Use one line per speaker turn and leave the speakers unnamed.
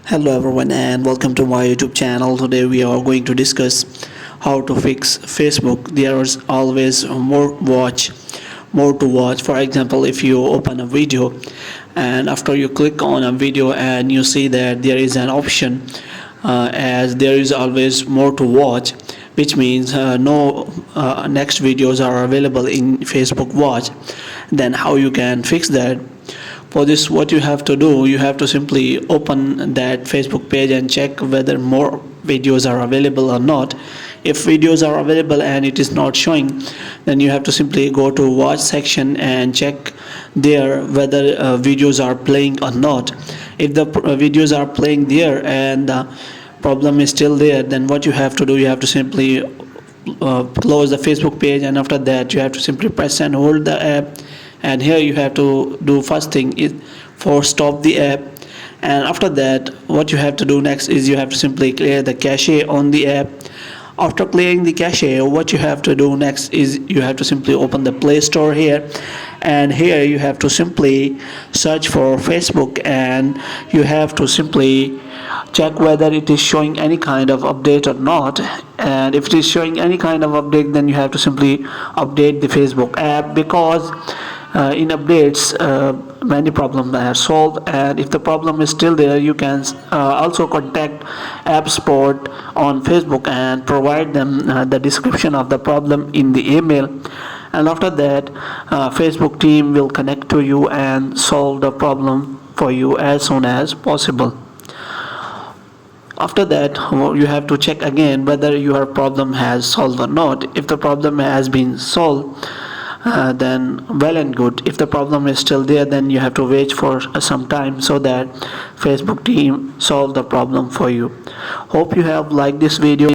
Hello everyone and welcome to my YouTube channel. Today we are going to discuss how to fix Facebook. There is always more to watch. For example, if you open a video and after you click on a video and you see that there is an option as there is always more to watch, which means no next videos are available in Facebook Watch, then how you can fix that? For this, what you have to do, you have to simply open that Facebook page and check whether more videos are available or not. If videos are available and it is not showing, then you have to simply go to watch section and check there whether videos are playing or not. If the videos are playing there and the problem is still there, then what you have to do, you have to simply close the Facebook page, and after that you have to simply press and hold the app, and here you have to do first thing is for stop the app, and after that what you have to do next is you have to simply clear the cache on the app. After clearing the cache, what you have to do next is you have to simply open the Play Store here, and here you have to simply search for Facebook, and you have to simply check whether it is showing any kind of update or not. And if it is showing any kind of update, then you have to simply update the Facebook app, because in updates many problems are solved, and if the problem is still there, you can also contact app support on Facebook and provide them the description of the problem in the email, and after that Facebook team will connect to you and solve the problem for you as soon as possible. After that, you have to check again whether your problem has solved or not. If the problem has been solved, then well and good. If the problem is still there, then you have to wait for some time so that Facebook team solve the problem for you. Hope you have liked this video.